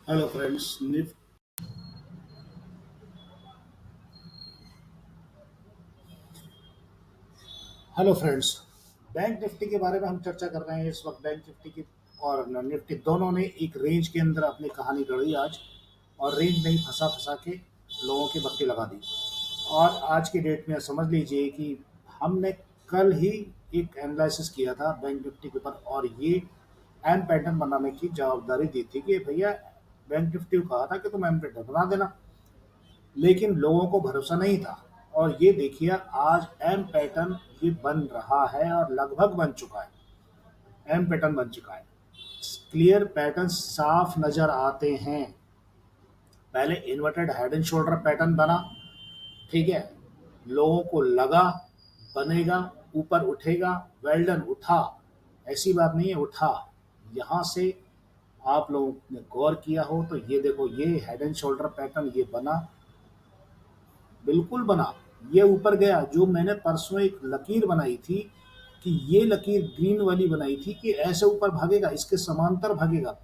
Hello friends nif hello friends. Bank Nifty के बारे में हम चर्चा कर रहे हैं इस वक्त। बैंक निफ्टी की और निफ्टी दोनों ने एक रेंज के अंदर अपनी कहानी गढ़ी आज, और रेंज नहीं फंसा फंसा के लोगों की बत्ती लगा दी। और आज की डेट में समझ लीजिए कि हमने कल ही एक एनालिसिस किया था बैंक निफ्टी के ऊपर, और ये एम पैटर्न बनाने की जवाबदारी दी थी कि भैया बैंक निफ्टी को कहा था कि तुम एम पैटर्न बना देना, लेकिन लोगों को भरोसा नहीं था। और ये देखिए आज एम पैटर्न ये बन रहा है और लगभग बन चुका है। एम पैटर्न बन चुका है, क्लियर पैटर्न साफ नजर आते हैं। पहले inverted head and shoulder pattern बना, ठीक है, लोगों को लगा बनेगा, ऊपर उठेगा, वेल्डन उठा, ऐसी बात नहीं है, उठा। यहाँ से आप लोगों ने गौर किया हो तो ये देखो, ये हेड एंड शोल्डर पैटर्न ये बना, बिल्कुल बना, ये ऊपर गया। जो मैंने परसों एक लकीर बनाई थी कि ये लकीर ग्रीन वाली बनाई थी कि ऐसे ऊपर भागेगा, इसके समांतर भागेगा,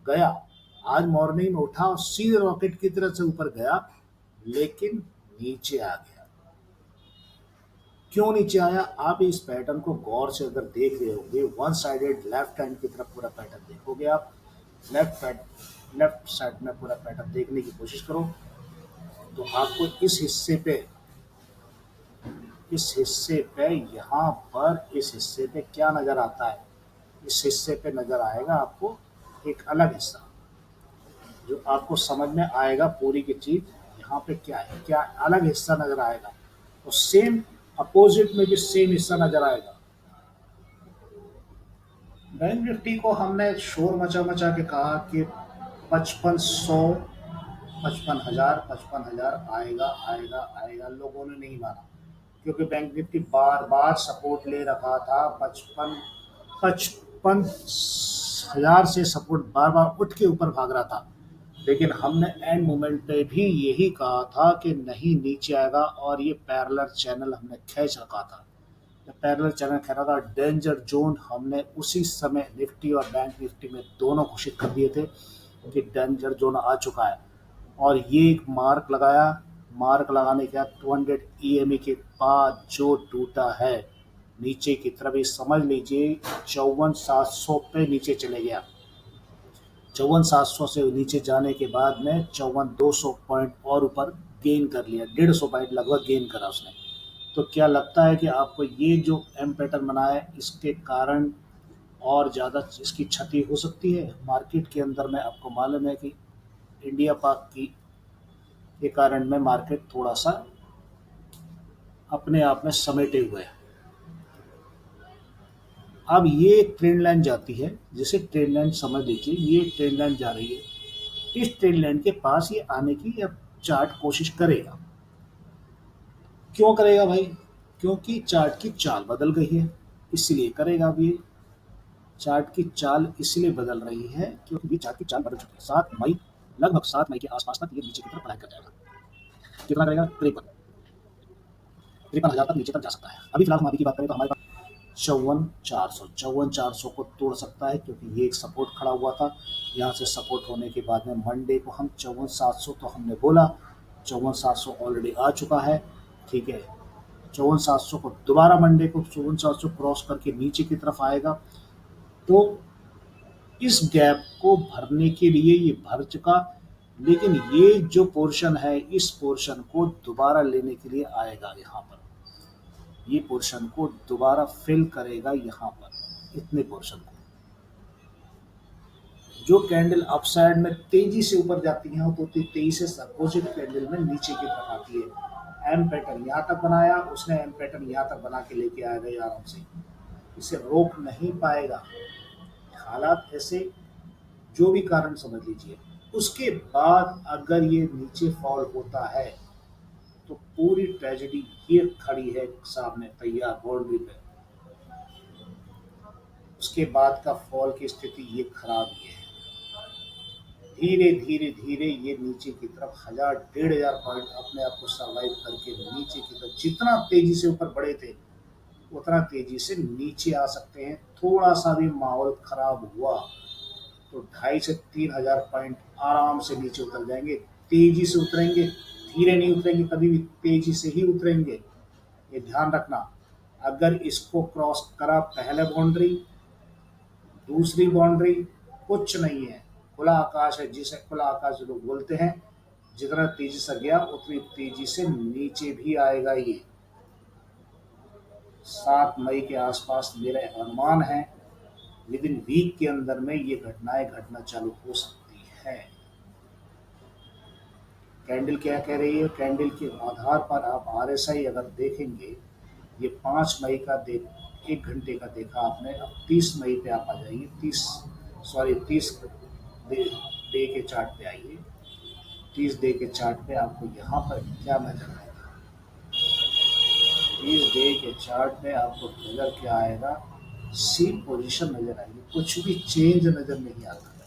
गया। आज मॉर्निंग में उठा और सीधे रॉकेट की तरह से ऊपर गया, लेकिन नीचे आ गया। क्यों नीचे आया? आप इस पैटर्न को गौर से अगर देख रहे होंगे, वन साइडेड लेफ्ट हैंड की तरफ पूरा पैटर्न देखोगे आप, लेफ्ट साइड में पूरा पैटर्न देखने की कोशिश करो, तो आपको इस हिस्से पे यहाँ पर इस हिस्से पे क्या नज़र आता है? इस हिस्से पे नज़र आएगा आपको एक अलग हिस्सा, जो आपको समझ में आएगा पूरी की चीज़। यहाँ पे क्या है, क्या अलग हिस्सा नज़र आएगा, और सेम अपोजिट में भी सेम हिस्सा नज़र आएगा। बैंक निफ्टी को हमने शोर मचा मचा के कहा कि 5500, 55,000 आएगा आएगा आएगा, लोगों ने नहीं माना, क्योंकि बैंक निफ्टी बार बार सपोर्ट ले रखा था। 55,000 से सपोर्ट बार बार उठ के ऊपर भाग रहा था, लेकिन हमने एंड मोमेंट पे भी यही कहा था कि नहीं नीचे आएगा, और ये पैरेलल चैनल हमने खींच रखा था। जब पैरेलल चैनल खींच रहा था, डेंजर जोन हमने उसी समय निफ्टी और बैंक निफ्टी में दोनों घोषित कर दिए थे कि डेंजर जोन आ चुका है। और ये एक मार्क लगाया, मार्क लगाने के बाद 200 ईएमई के बाद जो टूटा है नीचे की तरफ, ये समझ लीजिए 54,700 पे नीचे चले गया। 54,700 से नीचे जाने के बाद में 54,200 पॉइंट और ऊपर गेन कर लिया, 150 पॉइंट लगभग गेन करा उसने। तो क्या लगता है कि आपको ये जो एम पैटर्न बना है इसके कारण और ज़्यादा इसकी क्षति हो सकती है मार्केट के अंदर में? आपको मालूम है कि इंडिया पाक की के कारण में मार्केट थोड़ा सा अपने आप में समेटे हुए है। अब ये एक ट्रेंड लाइन जाती है, जिसे ट्रेंड लाइन समझ लीजिए, ये ट्रेंड लाइन जा रही है। इस ट्रेंड लाइन के पास ये आने की अब चार्ट कोशिश करेगा। क्यों करेगा भाई? क्योंकि चार्ट की चाल बदल गई है, इसलिए करेगा। अब ये चार्ट की चाल इसलिए बदल रही है क्योंकि भी चार्ट की चाल बदल चुकी है। 7 मई, लगभग 7 मई के आसपास तक ये नीचे की तरफ पलायन कर जाएगा। कितना करेगा? 53,000 तक नीचे तक जा सकता है। अभी फिलहाल हम अभी की बात करें तो हमारे पास 54,400 को तोड़ सकता है, क्योंकि ये एक सपोर्ट खड़ा हुआ था। यहाँ से सपोर्ट होने के बाद में मंडे को हम 54,700 तो हमने बोला, 54,700 ऑलरेडी आ चुका है, ठीक है। 54,700 को दोबारा मंडे को 54,700 क्रॉस करके नीचे की तरफ आएगा, तो इस गैप को भरने के लिए ये भर चुका, लेकिन ये जो पोर्शन है इस पोर्शन को दोबारा लेने के लिए आएगा यहाँ पर। ये पोर्शन को दोबारा फिल करेगा यहाँ पर, इतने पोर्शन को। जो कैंडल अपसाइड में तेजी से ऊपर जाती है तो तेजी से अपोजिट कैंडल में नीचे की तरफ आती है। एम पैटर्न यहाँ तक बनाया उसने, एम पैटर्न यहाँ तक बना के लेके आ गई आराम से, इसे रोक नहीं पाएगा। हालात ऐसे, जो भी कारण समझ लीजिए, उसके बाद अगर ये नीचे फॉल होता है तो पूरी ट्रेजेडी ये खड़ी है सामने तैयार बाउंड्री पे। उसके बाद का फॉल की स्थिति ये खराब ही है। धीरे धीरे धीरे ये नीचे की तरफ 1,000 1,500 पॉइंट अपने आप को सर्वाइव करके नीचे की तरफ जितना तेजी से ऊपर बढ़े थे उतना तेजी से नीचे आ सकते हैं। थोड़ा सा भी माहौल खराब हुआ तो 2,500 से 3,000 पॉइंट आराम से नीचे उतर जाएंगे। तेजी से उतरेंगे, धीरे नहीं उतरेंगे, कभी भी तेजी से ही उतरेंगे, ये ध्यान रखना। अगर इसको क्रॉस करा पहले बाउंड्री, दूसरी बाउंड्री, कुछ नहीं है, खुला आकाश है, जिसे खुला आकाश लोग बोलते हैं। जितना तेजी से गया उतनी तेजी से नीचे भी आएगा ये। 7 मई के आसपास मेरा अनुमान है, विद इन वीक के अंदर में ये घटनाएं घटना चालू हो सकती है। कैंडल क्या कह रही है? कैंडल के आधार पर आप आरएसआई अगर देखेंगे, ये 5 मई का देख, 1 घंटे का देखा आपने, अब 30 मई पे आप आ जाइए, 30 डे के चार्ट पे आइए। 30 डे के चार्ट पे आपको यहाँ पर क्या नजर आएगा? 30 डे के चार्ट पे आपको नजर क्या आएगा? सी पोजीशन नजर आएगी, कुछ भी चेंज नजर नहीं आता।